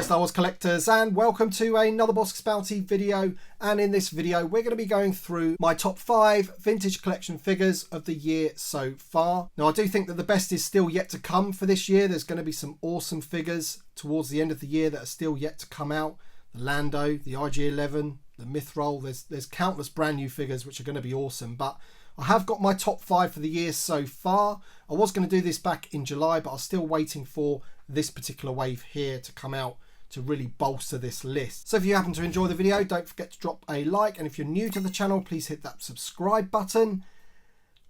Star Wars collectors, and welcome to another Bossk Bounty video. And in this video we're going to be going through my top 5 vintage collection figures of the year so far. Now I do think that the best is still yet to come for this year. There's going to be some awesome figures towards the end of the year that are still yet to come out. The Lando, the IG-11, the Mythrol, there's countless brand new figures which are going to be awesome. But I have got my top 5 for the year so far. I was going to do this back in July, but I'm still waiting for this particular wave here to come out to really bolster this list. So if you happen to enjoy the video, don't forget to drop a like, and if you're new to the channel, please hit that subscribe button.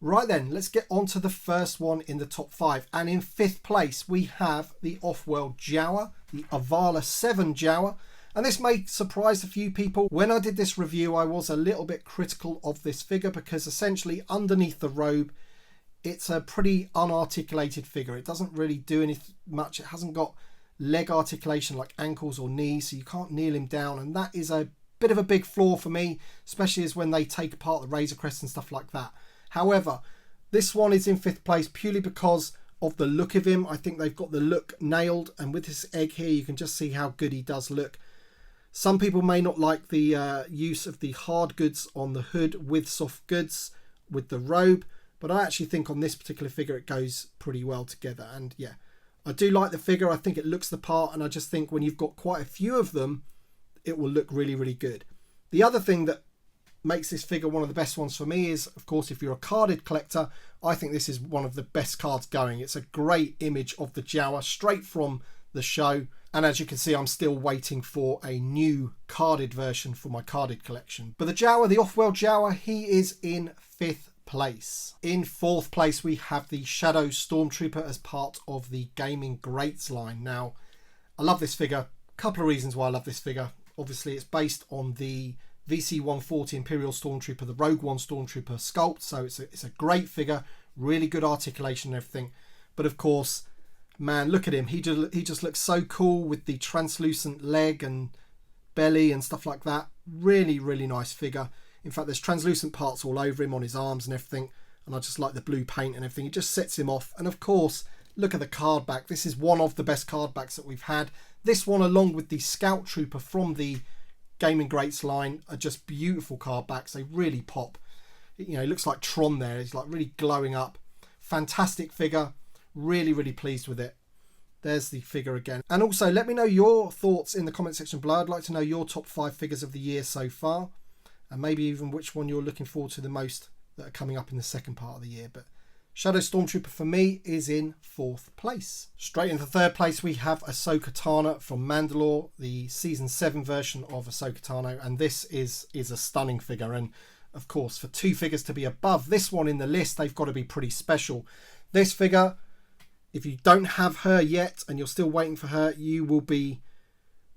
Right then, let's get on to the first one in the top 5, and in 5th place we have the Off-World Jawa, the Avala 7 Jawa. And this may surprise a few people. When I did this review, I was a little bit critical of this figure because essentially underneath the robe, it's a pretty unarticulated figure. It doesn't really do anything much. It hasn't got leg articulation like ankles or knees, so you can't kneel him down. And that is a bit of a big flaw for me, especially as when they take apart the Razor Crest and stuff like that. However, this one is in 5th place purely because of the look of him. I think they've got the look nailed, and with this egg here, you can just see how good he does look. Some people may not like the use of the hard goods on the hood with soft goods with the robe, but I actually think on this particular figure it goes pretty well together. And yeah, I do like the figure. I think it looks the part, and I just think when you've got quite a few of them, it will look really, really good. The other thing that makes this figure one of the best ones for me is, of course, if you're a carded collector, I think this is one of the best cards going. It's a great image of the Jawa straight from the show. And as you can see, I'm still waiting for a new carded version for my carded collection. But the Jawa, the Off-World Jawa, he is in 5th place. In 4th place, we have the Shadow Stormtrooper as part of the Gaming Greats line. Now, I love this figure. A couple of reasons why I love this figure. Obviously, it's based on the VC-140 Imperial Stormtrooper, the Rogue One Stormtrooper sculpt. So it's a great figure, really good articulation and everything. But of course, man, look at him. He just looks so cool with the translucent leg and belly and stuff like that. Really, really nice figure. In fact, there's translucent parts all over him on his arms and everything. And I just like the blue paint and everything. It just sets him off. And of course, look at the card back. This is one of the best card backs that we've had. This one, along with the Scout Trooper from the Gaming Greats line, are just beautiful card backs. They really pop. You know, it looks like Tron there. He's like really glowing up. Fantastic figure. Really, really pleased with it. There's the figure again. And also, let me know your thoughts in the comment section below. I'd like to know your top 5 figures of the year so far, and maybe even which one you're looking forward to the most that are coming up in the second part of the year. But Shadow Stormtrooper for me is in 4th place. Straight into 3rd place, we have Ahsoka Tano from Mandalore, the season 7 version of Ahsoka Tano, and this is a stunning figure. And of course, for 2 figures to be above this one in the list, they've got to be pretty special. This figure, if you don't have her yet and you're still waiting for her, you will be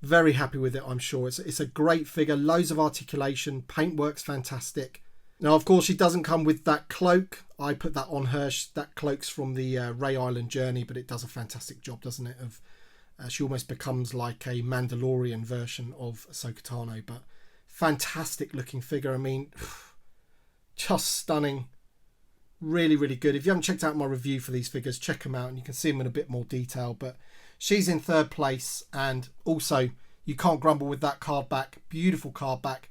very happy with it, I'm sure. It's a great figure, loads of articulation, paintwork's fantastic. Now, of course, she doesn't come with that cloak. I put that on her. That cloak's from the Rey Island journey, but it does a fantastic job, doesn't it? Of she almost becomes like a Mandalorian version of Ahsoka Tano, but fantastic looking figure. I mean, just stunning. Really, really good. If you haven't checked out my review for these figures, check them out and you can see them in a bit more detail. But she's in 3rd place, and also you can't grumble with that card back. Beautiful card back.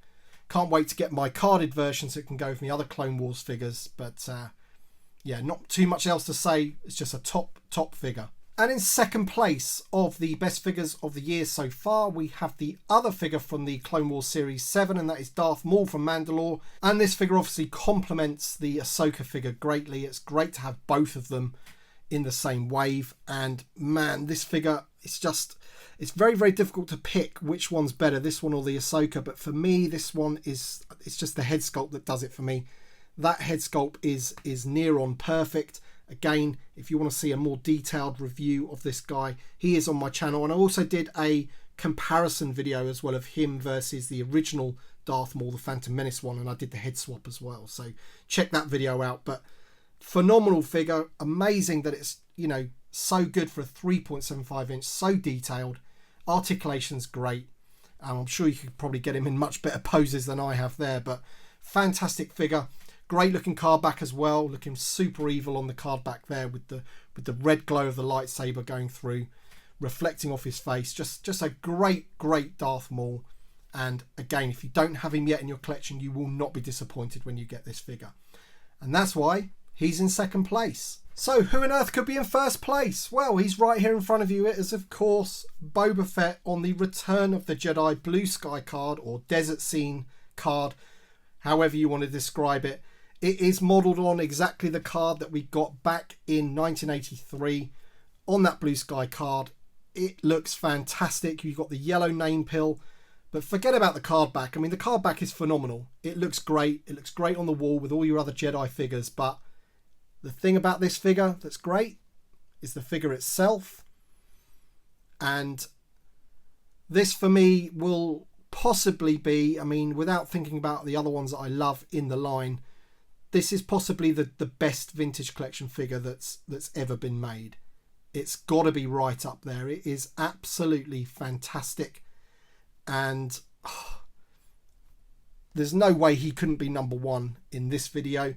Can't wait to get my carded version so it can go with my other Clone Wars figures. But yeah, not too much else to say. It's just a top figure. And in 2nd place of the best figures of the year so far, we have the other figure from the Clone Wars Series 7, and that is Darth Maul from Mandalore. And this figure obviously complements the Ahsoka figure greatly. It's great to have both of them in the same wave. And man, this figure, it's very, very difficult to pick which one's better, this one or the Ahsoka. But for me, this one it's just the head sculpt that does it for me. That head sculpt is near on perfect. Again, if you want to see a more detailed review of this guy, he is on my channel. And I also did a comparison video as well of him versus the original Darth Maul, the Phantom Menace one. And I did the head swap as well. So check that video out. But phenomenal figure. Amazing that it's, you know, so good for a 3.75 inch. So detailed. Articulation's great. I'm sure you could probably get him in much better poses than I have there. But fantastic figure. Great looking card back as well, looking super evil on the card back there with the red glow of the lightsaber going through. reflecting off his face. Just a great Darth Maul. And again, if you don't have him yet in your collection, you will not be disappointed when you get this figure. And that's why he's in second place. So who on earth could be in first place? Well, he's right here in front of you. It is, of course, Boba Fett on the Return of the Jedi Blue Sky card, or Desert Scene card, however you want to describe it. It is modelled on exactly the card that we got back in 1983 on that Blue Sky card. It looks fantastic. You've got the yellow name pill, but forget about the card back. I mean, the card back is phenomenal. It looks great. It looks great on the wall with all your other Jedi figures, but the thing about this figure that's great is the figure itself. And this for me will possibly be, I mean, without thinking about the other ones that I love in the line, this is possibly the best vintage collection figure that's ever been made. It's got to be right up there. It is absolutely fantastic. And there's no way he couldn't be number one in this video.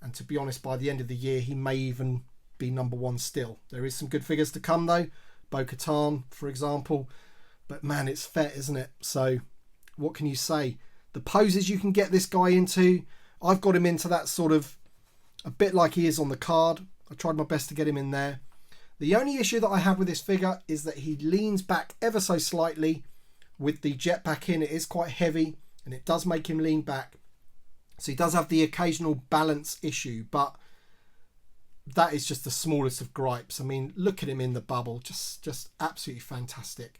And to be honest, by the end of the year, he may even be number one still. There is some good figures to come though. Ahsoka Tano, for example. But man, it's Fett, isn't it? So what can you say? The poses you can get this guy into, I've got him into that sort of a bit like he is on the card. I tried my best to get him in there. The only issue that I have with this figure is that he leans back ever so slightly with the jetpack in. It is quite heavy and it does make him lean back. So he does have the occasional balance issue, but that is just the smallest of gripes. I mean, look at him in the bubble, just absolutely fantastic.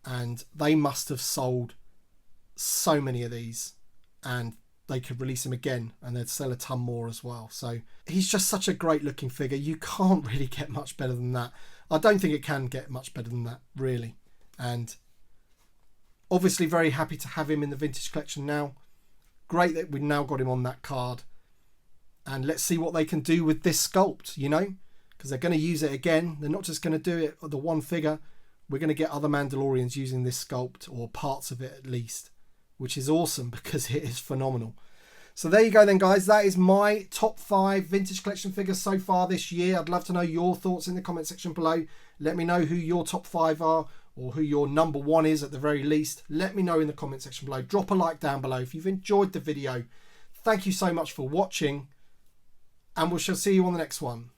And they must have sold so many of these, and they could release him again and they'd sell a ton more as well. So he's just such a great looking figure. You can't really get much better than that. I don't think it can get much better than that, really. And obviously very happy to have him in the vintage collection now. Great that we've now got him on that card. And let's see what they can do with this sculpt, you know, because they're going to use it again. They're not just going to do it with the one figure. We're going to get other Mandalorians using this sculpt, or parts of it at least, which is awesome because it is phenomenal. So there you go then, guys. That is my top 5 vintage collection figures so far this year. I'd love to know your thoughts in the comment section below. Let me know who your top 5 are, or who your number 1 is at the very least. Let me know in the comment section below. Drop a like down below if you've enjoyed the video. Thank you so much for watching, and we shall see you on the next one.